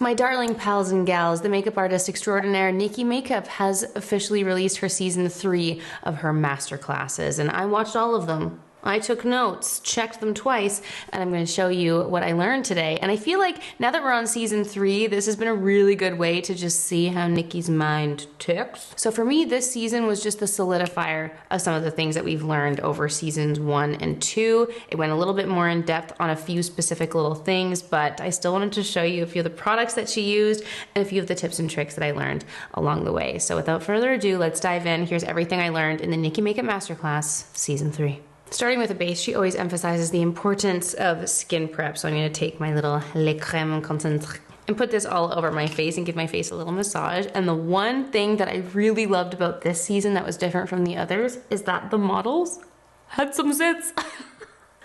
My darling pals and gals, the makeup artist extraordinaire Nikki Makeup has officially released her season 3 of her masterclasses, and I watched all of them. I took notes, checked them twice, and I'm going to show you what I learned today. And I feel like now that we're on season 3, this has been a really good way to just see how Nikki's mind ticks. So for me, this season was just the solidifier of some of the things that we've learned over seasons 1 and 2. It went a little bit more in depth on a few specific little things, but I still wanted to show you a few of the products that she used and a few of the tips and tricks that I learned along the way. So without further ado, let's dive in. Here's everything I learned in the Nikki Makeup Masterclass season 3. Starting with a base, she always emphasizes the importance of skin prep. So I'm going to take my little Le Crème Concentré and put this all over my face and give my face a little massage. And the one thing that I really loved about this season that was different from the others is that the models had some zits.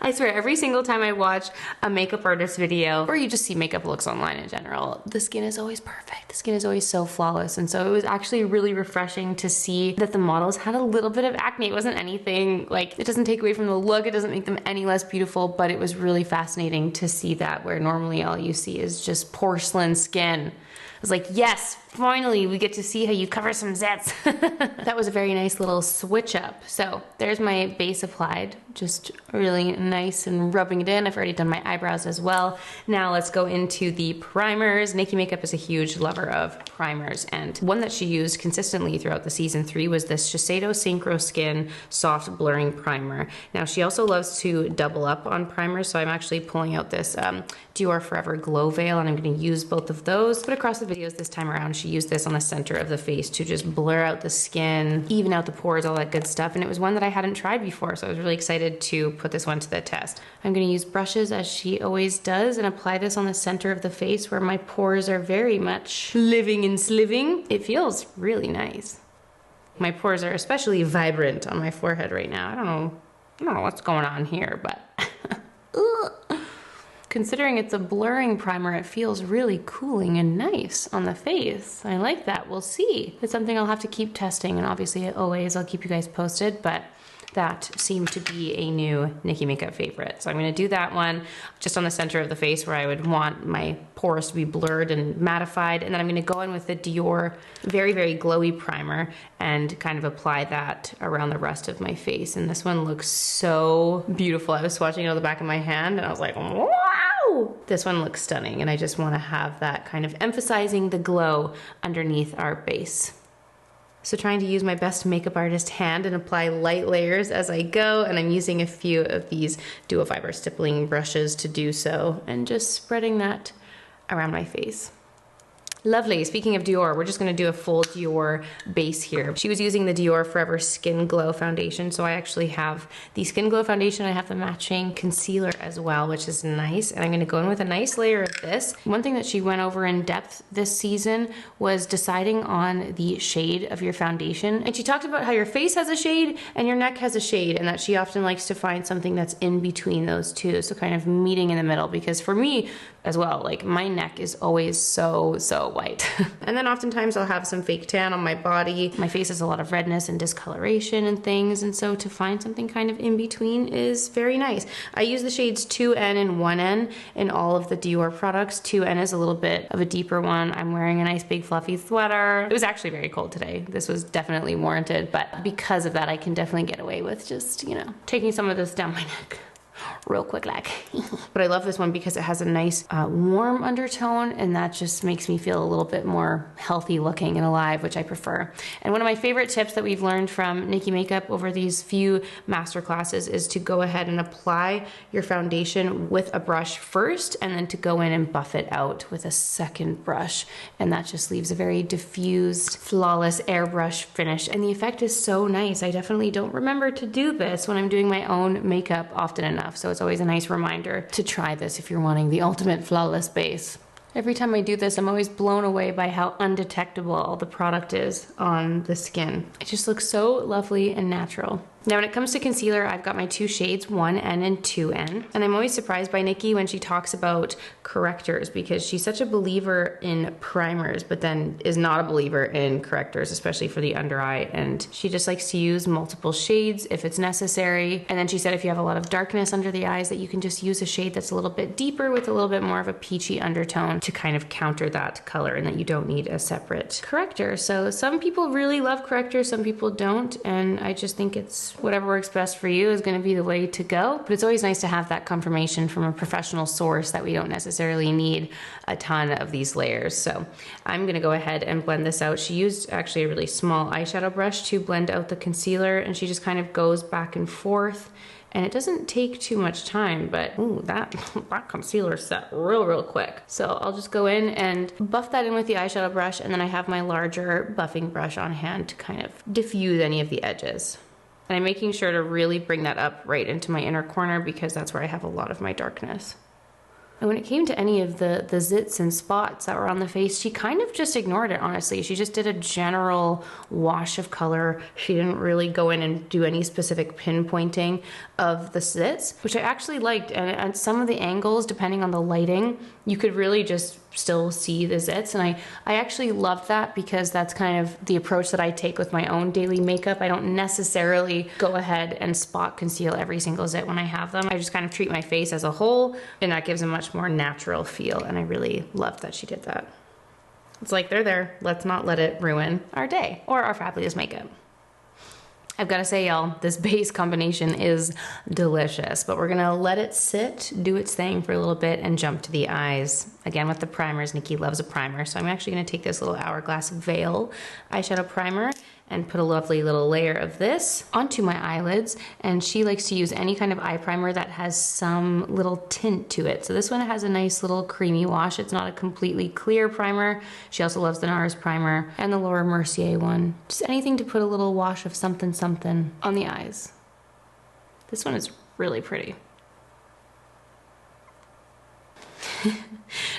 I swear, every single time I watch a makeup artist video, or you just see makeup looks online in general, the skin is always perfect. The skin is always so flawless. And so it was actually really refreshing to see that the models had a little bit of acne. It wasn't anything, like, it doesn't take away from the look, it doesn't make them any less beautiful, but it was really fascinating to see that, where normally all you see is just porcelain skin. I was like, yes, finally we get to see how you cover some zits. That was a very nice little switch up. So there's my base applied, just really nice and rubbing it in. I've already done my eyebrows as well. Now let's go into the primers. Nikki Makeup is a huge lover of primers, and one that she used consistently throughout the season 3 was this Shiseido Synchro Skin Soft Blurring Primer. Now she also loves to double up on primers, so I'm actually pulling out this Dior Forever Glow Veil, and I'm going to use both of those. But across the videos this time around, she used this on the center of the face to just blur out the skin, even out the pores, all that good stuff. And it was one that I hadn't tried before, so I was really excited to put this one to the test. I'm going to use brushes as she always does and apply this on the center of the face where my pores are very much living and sliving. It feels really nice. My pores are especially vibrant on my forehead right now. I don't know what's going on here, but considering it's a blurring primer, it feels really cooling and nice on the face. I like that. We'll see. It's something I'll have to keep testing, and obviously I'll keep you guys posted, but that seemed to be a new Nikki Makeup favorite. So I'm gonna do that one just on the center of the face where I would want my pores to be blurred and mattified. And then I'm gonna go in with the Dior very, very glowy primer and kind of apply that around the rest of my face. And this one looks so beautiful. I was swatching it on the back of my hand and I was like, wow! This one looks stunning, and I just wanna have that kind of emphasizing the glow underneath our base. So trying to use my best makeup artist hand and apply light layers as I go, and I'm using a few of these dual fiber stippling brushes to do so, and just spreading that around my face. Lovely. Speaking of Dior, we're just going to do a full Dior base here. She was using the Dior Forever Skin Glow foundation, so I actually have the Skin Glow foundation. I have the matching concealer as well, which is nice. And I'm going to go in with a nice layer of this. One thing that she went over in depth this season was deciding on the shade of your foundation. And she talked about how your face has a shade and your neck has a shade, and that she often likes to find something that's in between those two. So kind of meeting in the middle, because for me as well, like, my neck is always so white. And then oftentimes I'll have some fake tan on my body. My face has a lot of redness and discoloration and things, and so to find something kind of in between is very nice. I use the shades 2N and 1N in all of the Dior products. 2N is a little bit of a deeper one. I'm wearing a nice big fluffy sweater. It was actually very cold today. This was definitely warranted, but because of that, I can definitely get away with just, you know, taking some of this down my neck real quick like. But I love this one because it has a nice warm undertone, and that just makes me feel a little bit more healthy looking and alive, which I prefer. And one of my favorite tips that we've learned from Nikki Makeup over these few master classes is to go ahead and apply your foundation with a brush first, and then to go in and buff it out with a second brush. And that just leaves a very diffused, flawless airbrush finish. And the effect is so nice. I definitely don't remember to do this when I'm doing my own makeup often enough. So it's always a nice reminder to try this if you're wanting the ultimate flawless base. Every time I do this, I'm always blown away by how undetectable all the product is on the skin. It just looks so lovely and natural. Now when it comes to concealer, I've got my two shades, 1N and 2N. And I'm always surprised by Nikki when she talks about correctors because she's such a believer in primers, but then is not a believer in correctors, especially for the under eye. And she just likes to use multiple shades if it's necessary. And then she said if you have a lot of darkness under the eyes that you can just use a shade that's a little bit deeper with a little bit more of a peachy undertone to kind of counter that color, and that you don't need a separate corrector. So some people really love correctors, some people don't. And I just think it's whatever works best for you is going to be the way to go. But it's always nice to have that confirmation from a professional source that we don't necessarily need a ton of these layers. So I'm going to go ahead and blend this out. She used actually a really small eyeshadow brush to blend out the concealer, and she just kind of goes back and forth. And it doesn't take too much time, but ooh, that concealer set real quick. So I'll just go in and buff that in with the eyeshadow brush, and then I have my larger buffing brush on hand to kind of diffuse any of the edges. And I'm making sure to really bring that up right into my inner corner because that's where I have a lot of my darkness. And when it came to any of the zits and spots that were on the face, she kind of just ignored it, honestly. She just did a general wash of color. She didn't really go in and do any specific pinpointing of the zits, which I actually liked. And at some of the angles, depending on the lighting, you could really just still see the zits. And I actually loved that because that's kind of the approach that I take with my own daily makeup. I don't necessarily go ahead and spot conceal every single zit when I have them. I just kind of treat my face as a whole, and that gives a much more natural feel. And I really loved that she did that. It's like they're there. Let's not let it ruin our day or our fabulous makeup. I've got to say, y'all, this base combination is delicious, but we're gonna let it sit, do its thing for a little bit, and jump to the eyes. Again, with the primers, Nikki loves a primer, so I'm actually gonna take this little Hourglass Veil eyeshadow primer and put a lovely little layer of this onto my eyelids. And she likes to use any kind of eye primer that has some little tint to it. So this one has a nice little creamy wash. It's not a completely clear primer. She also loves the NARS primer and the Laura Mercier one. Just anything to put a little wash of something on the eyes. This one is really pretty.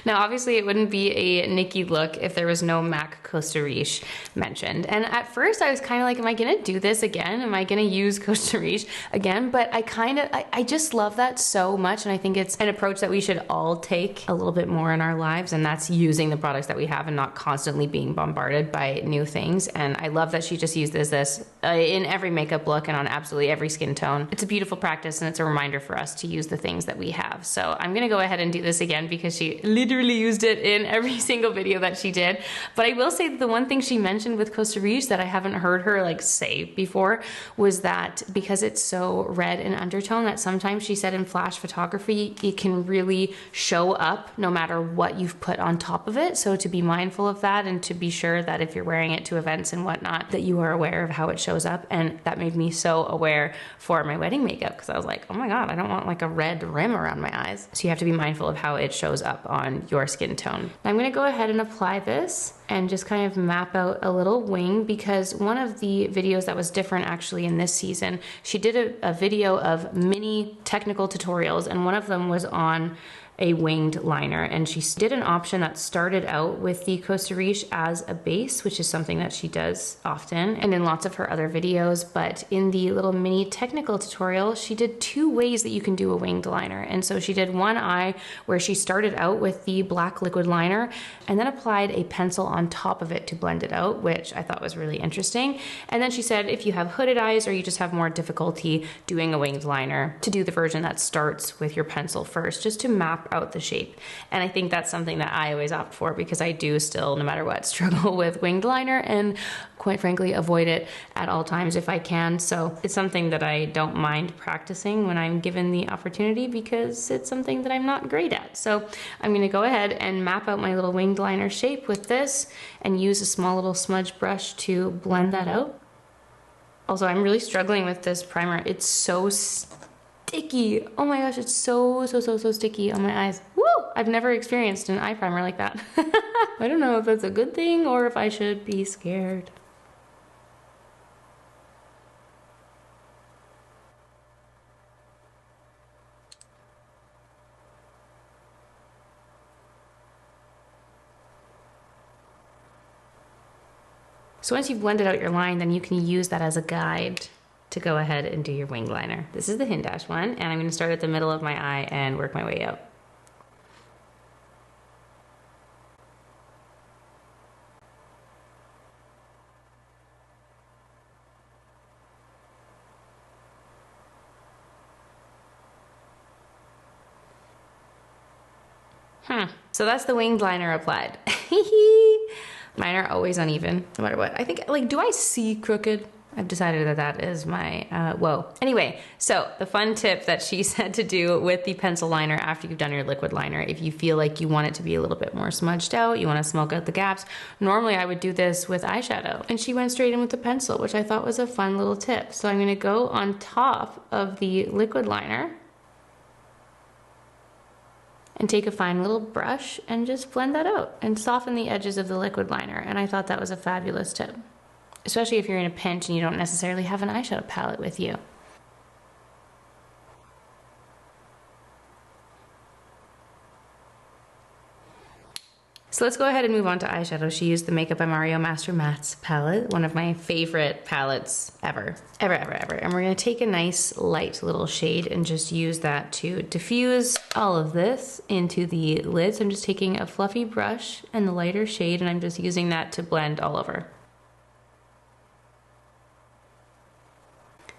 Now, obviously it wouldn't be a Nikki look if there was no MAC Costa Riche mentioned. And at first I was kind of like, am I gonna do this again? Am I gonna use Costa Riche again? But I just love that so much. And I think it's an approach that we should all take a little bit more in our lives. And that's using the products that we have and not constantly being bombarded by new things. And I love that she just uses this in every makeup look and on absolutely every skin tone. It's a beautiful practice, and it's a reminder for us to use the things that we have. So I'm gonna go ahead and do this again because she literally used it in every single video that she did. But I will say that the one thing she mentioned with Costa Riche that I haven't heard her like say before was that because it's so red in undertone, that sometimes she said in flash photography it can really show up no matter what you've put on top of it. So to be mindful of that, and to be sure that if you're wearing it to events and whatnot, that you are aware of how it shows up. And that made me so aware for my wedding makeup, because I was like, oh my god, I don't want like a red rim around my eyes. So you have to be mindful of how it shows up on your skin tone. I'm gonna go ahead and apply this and just kind of map out a little wing, because one of the videos that was different actually in this season, she did a video of mini technical tutorials, and one of them was on a winged liner, and she did an option that started out with the Costa Riche as a base, which is something that she does often and in lots of her other videos. But in the little mini technical tutorial, she did two ways that you can do a winged liner. And so she did one eye where she started out with the black liquid liner and then applied a pencil on top of it to blend it out, which I thought was really interesting. And then she said if you have hooded eyes or you just have more difficulty doing a winged liner, to do the version that starts with your pencil first, just to map out the shape. And I think that's something that I always opt for, because I do still, no matter what, struggle with winged liner, and quite frankly avoid it at all times if I can. So it's something that I don't mind practicing when I'm given the opportunity, because it's something that I'm not great at. So I'm going to go ahead and map out my little winged liner shape with this and use a small little smudge brush to blend that out. Also, I'm really struggling with this primer. It's so sticky. Oh my gosh, it's so sticky on my eyes. Woo! I've never experienced an eye primer like that. I don't know if that's a good thing or if I should be scared. So once you've blended out your line, then you can use that as a guide to go ahead and do your winged liner. This is the Hindash one, and I'm gonna start at the middle of my eye and work my way out. So that's the winged liner applied. Mine are always uneven, no matter what. I think, like, do I see crooked? I've decided that that is my, whoa. Anyway, so the fun tip that she said to do with the pencil liner after you've done your liquid liner, if you feel like you want it to be a little bit more smudged out, you want to smoke out the gaps, normally I would do this with eyeshadow. And she went straight in with the pencil, which I thought was a fun little tip. So I'm gonna go on top of the liquid liner and take a fine little brush and just blend that out and soften the edges of the liquid liner. And I thought that was a fabulous tip, especially if you're in a pinch and you don't necessarily have an eyeshadow palette with you. So let's go ahead and move on to eyeshadow. She used the Makeup by Mario Master Mattes palette, one of my favorite palettes ever. And we're gonna take a nice light little shade and just use that to diffuse all of this into the lids. I'm just taking a fluffy brush and the lighter shade, and I'm just using that to blend all over.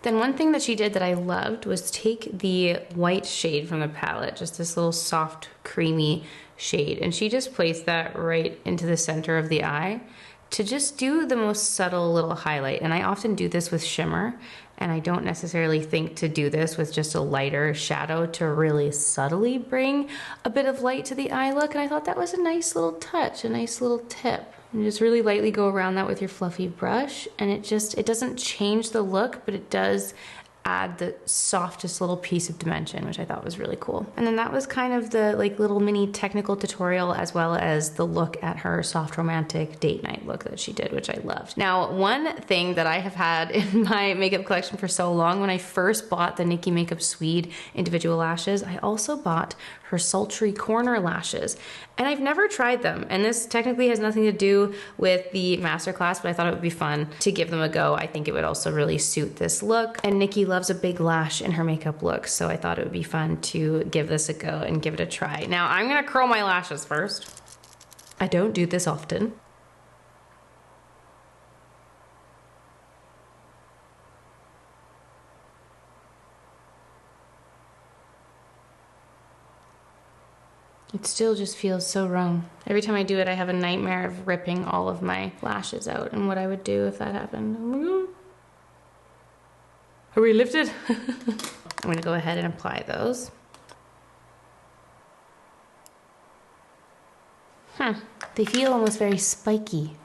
Then one thing that she did that I loved was take the white shade from the palette, just this little soft, creamy shade, and she just placed that right into the center of the eye to just do the most subtle little highlight. And I often do this with shimmer, and I don't necessarily think to do this with just a lighter shadow to really subtly bring a bit of light to the eye look. And I thought that was a nice little touch, a nice little tip. And just really lightly go around that with your fluffy brush, and it doesn't change the look, but it does add the softest little piece of dimension, which I thought was really cool. And then that was kind of the like little mini technical tutorial, as well as the look at her soft romantic date night look that she did, which I loved. Now, one thing that I have had in my makeup collection for so long, when I first bought the Nikki Makeup Swede individual lashes, I also bought her sultry corner lashes, and I've never tried them. And this technically has nothing to do with the masterclass, but I thought it would be fun to give them a go. I think it would also really suit this look, and Nikki loves a big lash in her makeup look, so I thought it would be fun to give this a go and give it a try. Now I'm gonna curl my lashes first. I don't do this often. It still just feels so wrong. Every time I do it, I have a nightmare of ripping all of my lashes out and what I would do if that happened. Oh my God. Are we lifted? I'm gonna go ahead and apply those. They feel almost very spiky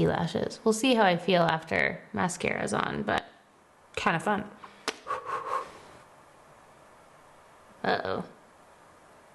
lashes. We'll see how I feel after mascara's on, but kind of fun. Uh-oh.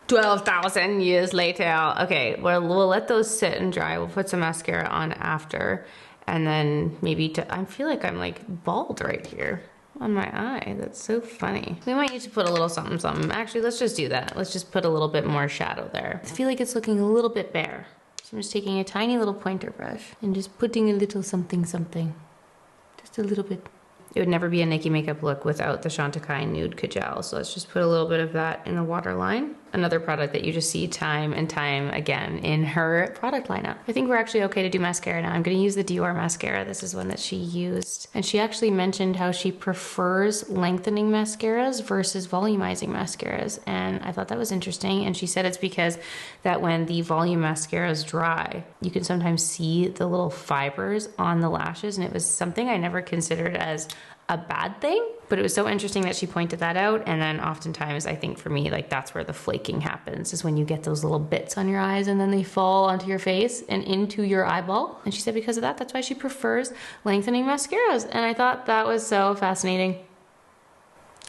12,000 years later. Okay, well, we'll let those sit and dry. We'll put some mascara on after, and then maybe I feel like I'm like bald right here on my eye. That's so funny. We might need to put a little something. Actually, let's just do that. Let's just put a little bit more shadow there. I feel like it's looking a little bit bare. So I'm just taking a tiny little pointer brush and just putting a little something. Just a little bit. It would never be a Nikki makeup look without the Chantecaille Nude Kajal. So let's just put a little bit of that in the waterline. Another product that you just see time and time again in her product lineup. I think we're actually okay to do mascara now. I'm gonna use the Dior mascara. This is one that she used. And she actually mentioned how she prefers lengthening mascaras versus volumizing mascaras. And I thought that was interesting. And she said it's because that when the volume mascaras dry, you can sometimes see the little fibers on the lashes. And it was something I never considered as a bad thing, but it was so interesting that she pointed that out. And then oftentimes I think for me, like that's where the flaking happens, is when you get those little bits on your eyes and then they fall onto your face and into your eyeball. And she said because of that, that's why she prefers lengthening mascaras. And I thought that was so fascinating.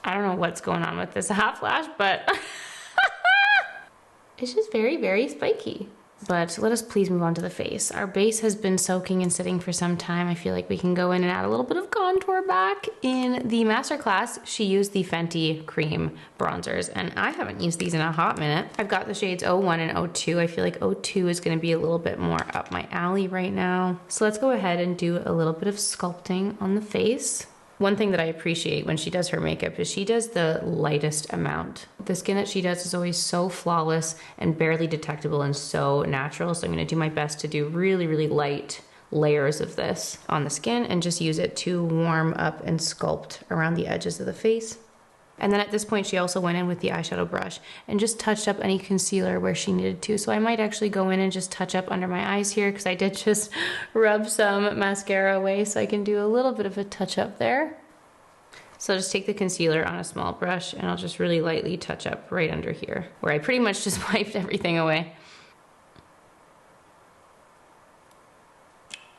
I don't know what's going on with this half lash, but it's just very, very spiky. But let us please move on to the face. Our base has been soaking and sitting for some time. I feel like we can go in and add a little bit of contour back. In the masterclass, she used the Fenty cream bronzers, and I haven't used these in a hot minute. I've got the shades 01 and 02. I feel like 02 is gonna be a little bit more up my alley right now. So let's go ahead and do a little bit of sculpting on the face. One thing that I appreciate when she does her makeup is she does the lightest amount. The skin that she does is always so flawless and barely detectable and so natural. So I'm gonna do my best to do really, really light layers of this on the skin and just use it to warm up and sculpt around the edges of the face. And then at this point, she also went in with the eyeshadow brush and just touched up any concealer where she needed to. So I might actually go in and just touch up under my eyes here because I did just rub some mascara away, so I can do a little bit of a touch up there. So I'll just take the concealer on a small brush and I'll just really lightly touch up right under here where I pretty much just wiped everything away.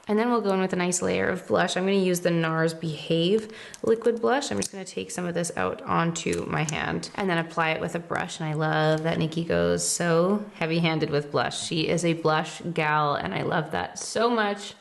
And then we'll go in with a nice layer of blush. I'm gonna use the NARS Behave liquid blush. I'm just gonna take some of this out onto my hand and then apply it with a brush. And I love that Nikki goes so heavy-handed with blush. She is a blush gal and I love that so much.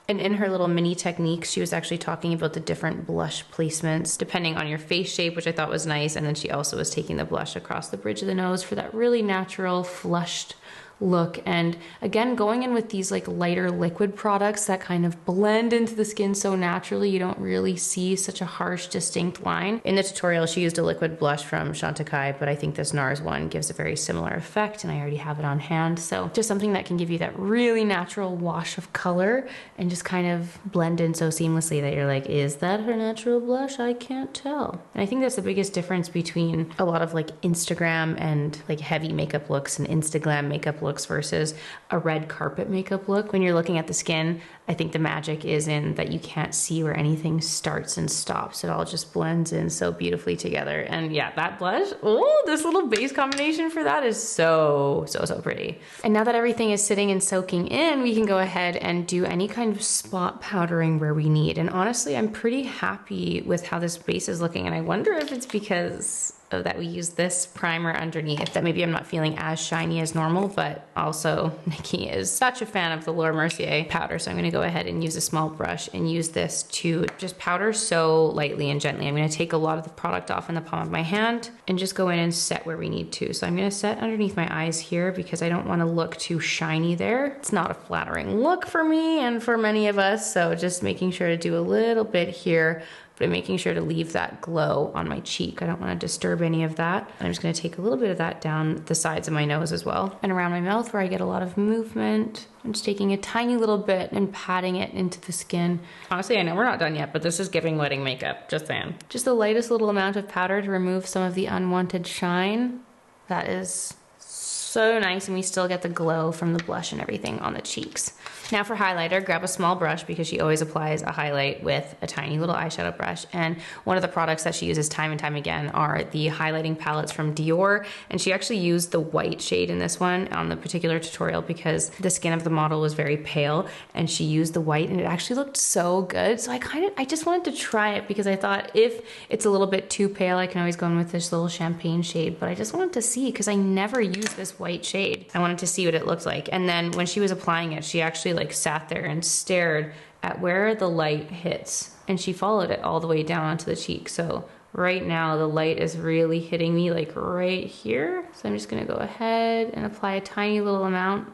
And in her little mini techniques, she was actually talking about the different blush placements depending on your face shape, which I thought was nice. And then she also was taking the blush across the bridge of the nose for that really natural, flushed look. And again, going in with these like lighter liquid products that kind of blend into the skin so naturally, you don't really see such a harsh, distinct line. In the tutorial, she used a liquid blush from Chantecaille, but I think this NARS one gives a very similar effect and I already have it on hand. So just something that can give you that really natural wash of color and just kind of blend in so seamlessly that you're like, is that her natural blush? I can't tell. And I think that's the biggest difference between a lot of like Instagram and like heavy makeup looks and Instagram makeup looks versus a red carpet makeup look. When you're looking at the skin, I think the magic is in that you can't see where anything starts and stops. It all just blends in so beautifully together. And yeah, that blush, oh, this little base combination for that is so pretty. And now that everything is sitting and soaking in, we can go ahead and do any kind of spot powdering where we need. And honestly, I'm pretty happy with how this base is looking. And I wonder if it's because that we use this primer underneath that maybe I'm not feeling as shiny as normal, but also Nikki is such a fan of the Laura Mercier powder. So I'm gonna go ahead and use a small brush and use this to just powder so lightly and gently. I'm gonna take a lot of the product off in the palm of my hand and just go in and set where we need to. So I'm gonna set underneath my eyes here because I don't wanna look too shiny there. It's not a flattering look for me and for many of us. So just making sure to do a little bit here, but I'm making sure to leave that glow on my cheek. I don't want to disturb any of that. And I'm just going to take a little bit of that down the sides of my nose as well. And around my mouth where I get a lot of movement. I'm just taking a tiny little bit and patting it into the skin. Honestly, I know we're not done yet, but this is giving wedding makeup, just saying. Just the lightest little amount of powder to remove some of the unwanted shine. That is so nice, and we still get the glow from the blush and everything on the cheeks. Now for highlighter, grab a small brush because she always applies a highlight with a tiny little eyeshadow brush. And one of the products that she uses time and time again are the highlighting palettes from Dior. And she actually used the white shade in this one on the particular tutorial because the skin of the model was very pale and she used the white and it actually looked so good. So I just wanted to try it because I thought if it's a little bit too pale, I can always go in with this little champagne shade, but I just wanted to see because I never use this white shade. I wanted to see what it looked like. And then when she was applying it, she actually like sat there and stared at where the light hits and she followed it all the way down onto the cheek. So right now the light is really hitting me like right here. So I'm just gonna go ahead and apply a tiny little amount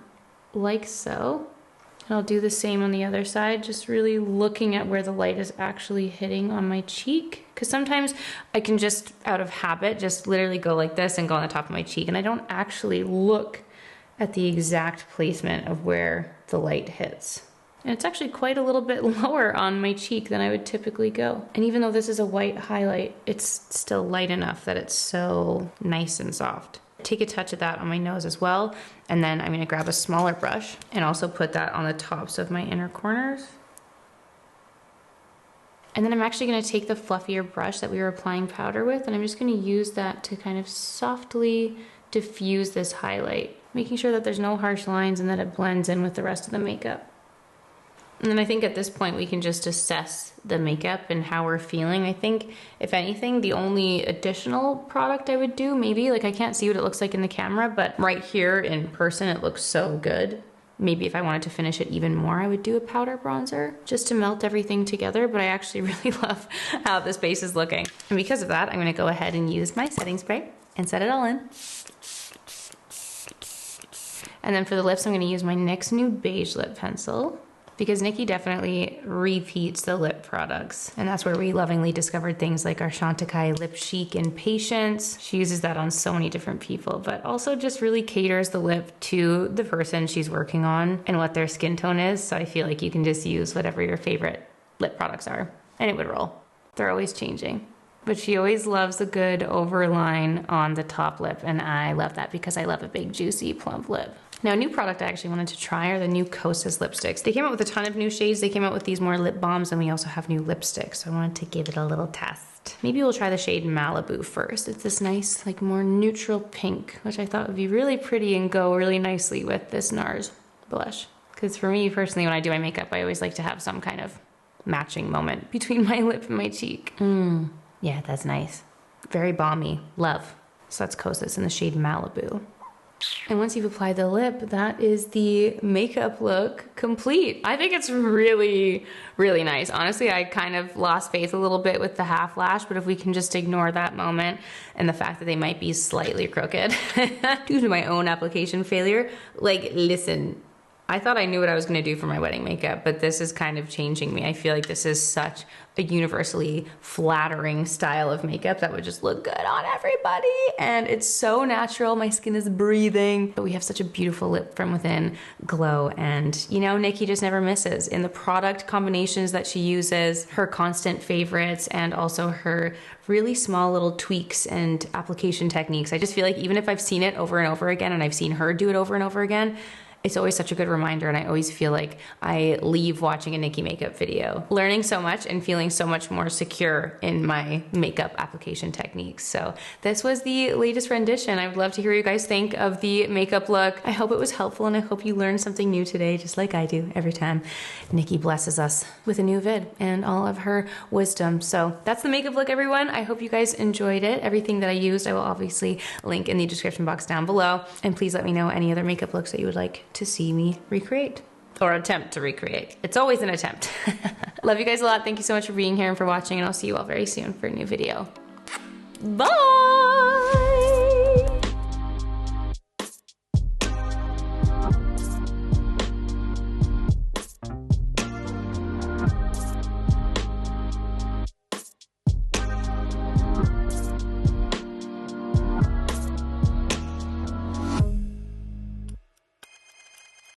like so. And I'll do the same on the other side, just really looking at where the light is actually hitting on my cheek. Because sometimes I can just out of habit just literally go like this and go on the top of my cheek and I don't actually look at the exact placement of where the light hits. And it's actually quite a little bit lower on my cheek than I would typically go. And even though this is a white highlight, it's still light enough that it's so nice and soft. Take a touch of that on my nose as well. And then I'm gonna grab a smaller brush and also put that on the tops of my inner corners. And then I'm actually gonna take the fluffier brush that we were applying powder with, and I'm just gonna use that to kind of softly diffuse this highlight, making sure that there's no harsh lines and that it blends in with the rest of the makeup. And then I think at this point we can just assess the makeup and how we're feeling. I think if anything, the only additional product I would do maybe, like I can't see what it looks like in the camera, but right here in person it looks so good. Maybe if I wanted to finish it even more, I would do a powder bronzer just to melt everything together, but I actually really love how this base is looking. And because of that, I'm gonna go ahead and use my setting spray and set it all in. And then for the lips, I'm gonna use my NYX New Beige Lip Pencil. because Nikki definitely repeats the lip products. And that's where we lovingly discovered things like our Chantecaille Lip Chic and Patience. She uses that on so many different people, but also just really caters the lip to the person she's working on and what their skin tone is. So I feel like you can just use whatever your favorite lip products are and it would roll. They're always changing. But she always loves a good overline on the top lip, and I love that because I love a big, juicy, plump lip. Now, a new product I actually wanted to try are the new Kosas lipsticks. They came out with a ton of new shades. They came out with these more lip balms, and we also have new lipsticks. So I wanted to give it a little test. Maybe we'll try the shade Malibu first. It's this nice, like more neutral pink, which I thought would be really pretty and go really nicely with this NARS blush. Because for me, personally, when I do my makeup, I always like to have some kind of matching moment between my lip and my cheek. Yeah, that's nice. Very balmy. Love. So that's Kosas in the shade Malibu. And once you've applied the lip, that is the makeup look complete. I think it's really, really nice. Honestly, I kind of lost faith a little bit with the half lash, but if we can just ignore that moment and the fact that they might be slightly crooked due to my own application failure, like, listen, I thought I knew what I was gonna do for my wedding makeup, but this is kind of changing me. I feel like this is such a universally flattering style of makeup that would just look good on everybody. And it's so natural, my skin is breathing. But we have such a beautiful lip from within glow. And you know, Nikki just never misses. In the product combinations that she uses, her constant favorites, and also her really small little tweaks and application techniques. I just feel like even if I've seen it over and over again, and I've seen her do it over and over again, it's always such a good reminder, and I always feel like I leave watching a Nikki makeup video learning so much and feeling so much more secure in my makeup application techniques. So this was the latest rendition. I would love to hear what you guys think of the makeup look. I hope it was helpful, and I hope you learned something new today, just like I do every time Nikki blesses us with a new vid and all of her wisdom. So that's the makeup look, everyone. I hope you guys enjoyed it. Everything that I used, I will obviously link in the description box down below. And please let me know any other makeup looks that you would like to see me recreate or attempt to recreate. It's always an attempt. Love you guys a lot. Thank you so much for being here and for watching, and I'll see you all very soon for a new video. Bye!